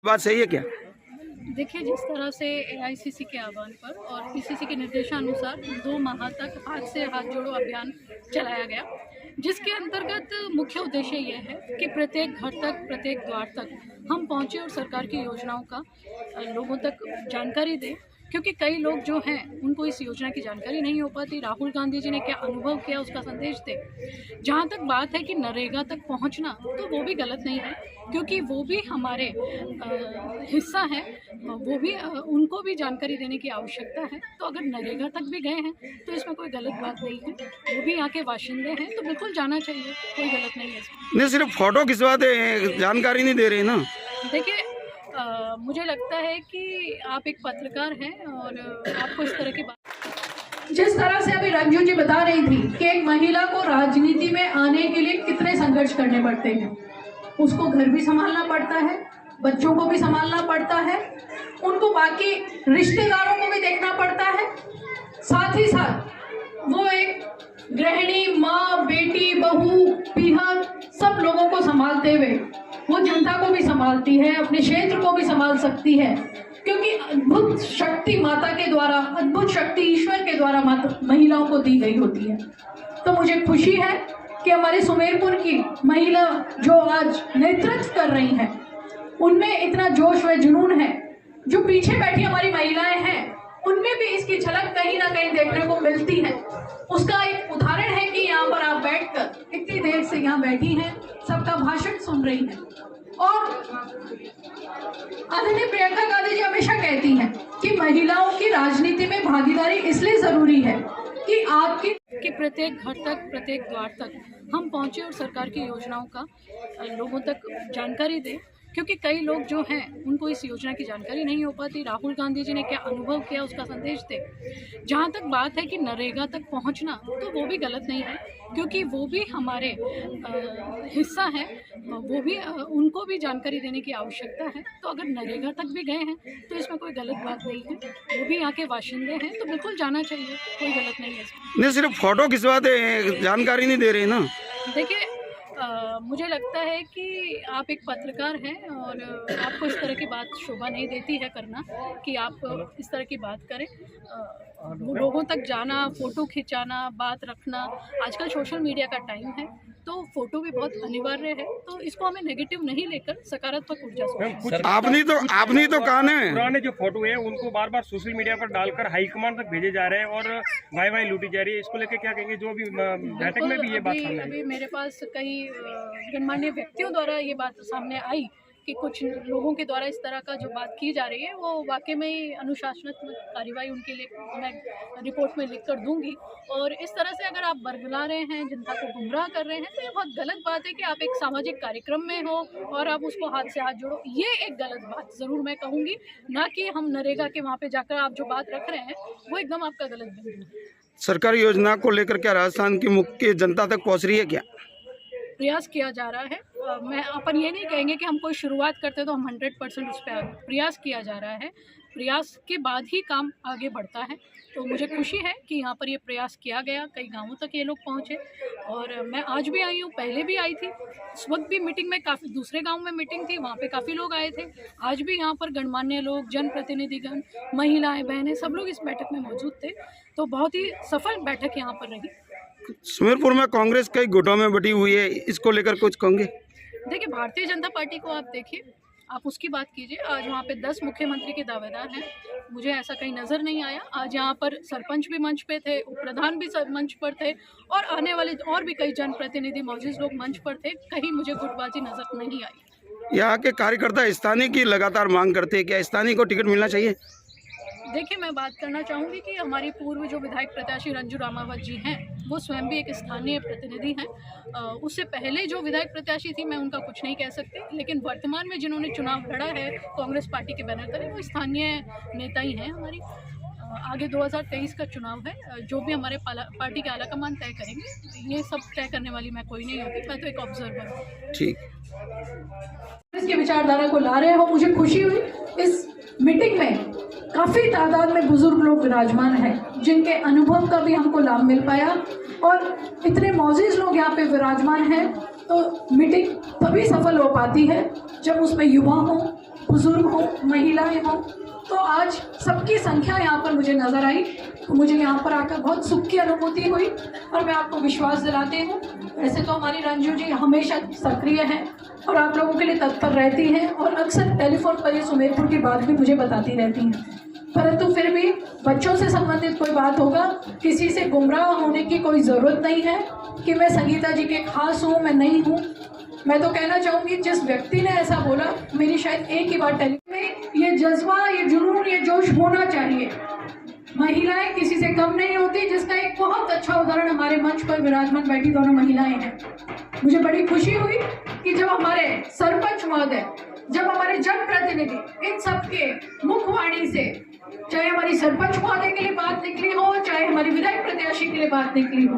बात सही है क्या? देखिए, जिस तरह से एआईसीसी के आह्वान पर और पीसीसी के निर्देशानुसार 2 माह तक हाथ से हाथ जोड़ो अभियान चलाया गया, जिसके अंतर्गत मुख्य उद्देश्य ये है कि प्रत्येक घर तक, प्रत्येक द्वार तक हम पहुँचे और सरकार की योजनाओं का लोगों तक जानकारी दें, क्योंकि कई लोग जो हैं उनको इस योजना की जानकारी नहीं हो पाती। राहुल गांधी जी ने क्या अनुभव किया उसका संदेश दें। जहाँ तक बात है कि नरेगा तक पहुँचना, तो वो भी गलत नहीं है, क्योंकि वो भी हमारे हिस्सा है, वो भी उनको भी जानकारी देने की आवश्यकता है। तो अगर नरेगा तक भी गए हैं तो इसमें कोई गलत बात नहीं है, वो भी यहाँ के बाशिंदे हैं, तो बिल्कुल जाना चाहिए, कोई गलत नहीं है इसमें। नहीं, सिर्फ फोटो खिंचवाते हैं, जानकारी नहीं दे रहे ना। देखिए, मुझे लगता है कि आप एक पत्रकार हैं और आपको इस तरह की बात, जिस तरह से अभी रंजू जी बता रही थी कि एक महिला को राजनीति में आने के लिए कितने संघर्ष करने पड़ते हैं, उसको घर भी संभालना पड़ता है, बच्चों को भी संभालना पड़ता है, उनको बाकी रिश्तेदारों को भी देखना पड़ता है, साथ ही साथ वो एक गृहिणी, माँ, बेटी, बहू, पीहर सब लोगों को संभालते हुए वो जनता को भी संभालती है, अपने क्षेत्र को भी संभाल सकती है, क्योंकि अद्भुत शक्ति माता के द्वारा, अद्भुत शक्ति ईश्वर के द्वारा महिलाओं को दी गई होती है। तो मुझे खुशी है कि हमारे सुमेरपुर की महिला जो आज नेतृत्व कर रही हैं, उनमें इतना जोश व जुनून है। जो पीछे बैठी हमारी महिलाएं हैं, उनमें भी इसकी झलक कहीं ना कहीं देखने को मिलती है। उसका एक उदाहरण है कि यहाँ पर आप बैठकर इतनी देर से यहाँ बैठी हैं, सबका भाषण सुन रही हैं। और आदरणीय प्रियंका गांधी जी हमेशा कहती हैं कि महिलाओं की राजनीति में भागीदारी इसलिए जरूरी है कि आपकी प्रत्येक घर तक, प्रत्येक द्वार तक हम पहुँचे और सरकार की योजनाओं का लोगों तक जानकारी दें, क्योंकि कई लोग जो हैं उनको इस योजना की जानकारी नहीं हो पाती। राहुल गांधी जी ने क्या अनुभव किया उसका संदेश दें। जहाँ तक बात है कि नरेगा तक पहुँचना, तो वो भी गलत नहीं है, क्योंकि वो भी हमारे हिस्सा है, वो भी उनको भी जानकारी देने की आवश्यकता है। तो अगर नरेगा तक भी गए हैं तो इसमें कोई गलत बात नहीं है, वो भी यहाँ के बाशिंदे हैं, तो बिल्कुल जाना चाहिए, कोई गलत नहीं है इसमें। नहीं, सिर्फ फोटो खिंचवाते हैं, जानकारी नहीं दे रहे ना। देखिए, मुझे लगता है कि आप एक पत्रकार हैं और आपको इस तरह की बात शोभा नहीं देती है करना, कि आप इस तरह की बात करें। लोगों तक जाना, फ़ोटो खिंचाना, बात रखना, आजकल सोशल मीडिया का टाइम है, तो फ़ोटो भी बहुत अनिवार्य है, तो इसको हमें नेगेटिव नहीं लेकर सकारात्मक ऊर्जा से। आपने तो कहा है पुराने जो फोटो है उनको बार बार सोशल मीडिया पर डालकर हाईकमान तक भेजे जा रहे हैं और वाई लूटी जा रही है, इसको लेकर क्या कहेंगे? जो अभी बैठक में भी ये बात सामने आई। अभी मेरे पास कई गणमान्य व्यक्तियों द्वारा ये बात सामने आई कि कुछ लोगों के द्वारा इस तरह का जो बात की जा रही है, वो वाकई में ही अनुशासनात्मक कार्रवाई उनके लिए मैं रिपोर्ट में लिख कर दूंगी। और इस तरह से अगर आप बरगला रहे हैं, जनता को गुमराह कर रहे हैं, तो ये बहुत गलत बात है कि आप एक सामाजिक कार्यक्रम में हो और आप उसको हाथ से हाथ जोड़ो। ये एक गलत बात ज़रूर मैं कहूँगी, ना कि हम नरेगा के वहाँ पर जाकर आप जो बात रख रहे हैं वो एकदम आपका गलत बिंदु है। सरकारी योजना को लेकर क्या राजस्थान की मुख्य जनता तक पहुँच रही है क्या? प्रयास किया जा रहा है। मैं अपन ये नहीं कहेंगे कि हम कोई शुरुआत करते तो हम 100% उस पर प्रयास किया जा रहा है। प्रयास के बाद ही काम आगे बढ़ता है, तो मुझे खुशी है कि यहाँ पर ये प्रयास किया गया, कई गांवों तक ये लोग पहुँचे। और मैं आज भी आई हूँ, पहले भी आई थी, उस वक्त भी मीटिंग में काफ़ी, दूसरे गांव में मीटिंग थी, वहाँ पे काफ़ी लोग आए थे। आज भी यहाँ पर गणमान्य लोग, जनप्रतिनिधिगण, महिलाएँ, बहनें, सब लोग इस बैठक में मौजूद थे। तो बहुत ही सफल बैठक यहाँ पर रही। सुमेरपुर में कांग्रेस कई गुटों में बटी हुई है, इसको लेकर कुछ कहोगे? देखिए, भारतीय जनता पार्टी को आप देखिए, आप उसकी बात कीजिए। आज वहाँ पे 10 मुख्यमंत्री के दावेदार हैं, मुझे ऐसा कहीं नज़र नहीं आया। आज यहाँ पर सरपंच भी मंच पे थे, उप प्रधान भी मंच पर थे, और आने वाले और भी कई जनप्रतिनिधि मौजूद लोग मंच पर थे। कहीं मुझे गुटबाजी नज़र नहीं आई। यहाँ के कार्यकर्ता स्थानीय की लगातार मांग करते हैं, क्या स्थानीय को टिकट मिलना चाहिए? देखिए, मैं बात करना चाहूँगी कि हमारी पूर्व जो विधायक प्रत्याशी रंजू रामावत जी हैं, वो स्वयं भी एक स्थानीय प्रतिनिधि हैं। उससे पहले जो विधायक प्रत्याशी थी, मैं उनका कुछ नहीं कह सकती, लेकिन वर्तमान में जिन्होंने चुनाव लड़ा है कांग्रेस पार्टी के बैनर तले, वो स्थानीय नेता ही हैं हमारी। आगे 2023 का चुनाव है, जो भी हमारे पार्टी के आलाकमान तय करेंगे, ये सब तय करने वाली मैं कोई नहीं होती, मैं तो एक ऑब्जर्वर हूँ। ठीक, इसकी विचारधारा को ला रहे हो, मुझे खुशी हुई। इस मीटिंग में काफ़ी तादाद में बुजुर्ग लोग विराजमान हैं, जिनके अनुभव का भी हमको लाभ मिल पाया, और इतने मौजूद लोग यहाँ पे विराजमान हैं, तो मीटिंग तभी सफल हो पाती है जब उसमें युवा हों, बुजुर्ग हो, महिलाएं हो, तो आज सबकी संख्या यहाँ पर मुझे नजर आई, तो मुझे यहाँ पर आकर बहुत सुख की अनुभूति हुई। और मैं आपको विश्वास दिलाती हूँ, वैसे तो हमारी रंजू जी हमेशा सक्रिय हैं और आप लोगों के लिए तत्पर रहती हैं और अक्सर टेलीफोन पर ये सुमेरपुर की बात भी मुझे बताती रहती हैं, परंतु फिर भी बच्चों से संबंधित कोई बात होगा, किसी से गुमराह होने की कोई ज़रूरत नहीं है कि मैं संगीता जी के खास हूँ, मैं नहीं हूँ। मैं तो कहना चाहूँगी, जिस व्यक्ति ने ऐसा बोला, मेरी शायद एक ही बात में ये जज्बा, ये जुनून, ये जोश होना चाहिए। महिलाएं किसी से कम नहीं होती, जिसका एक बहुत अच्छा उदाहरण हमारे मंच पर विराजमान बैठी दोनों महिलाएं हैं। मुझे बड़ी खुशी हुई कि जब हमारे सरपंच महोदय, जब हमारे जनप्रतिनिधि, इन सबके मुखवाणी से, चाहे हमारी सरपंच महोदय के लिए बात निकली हो, चाहे हमारी विधायक प्रत्याशी के लिए बात निकली हो,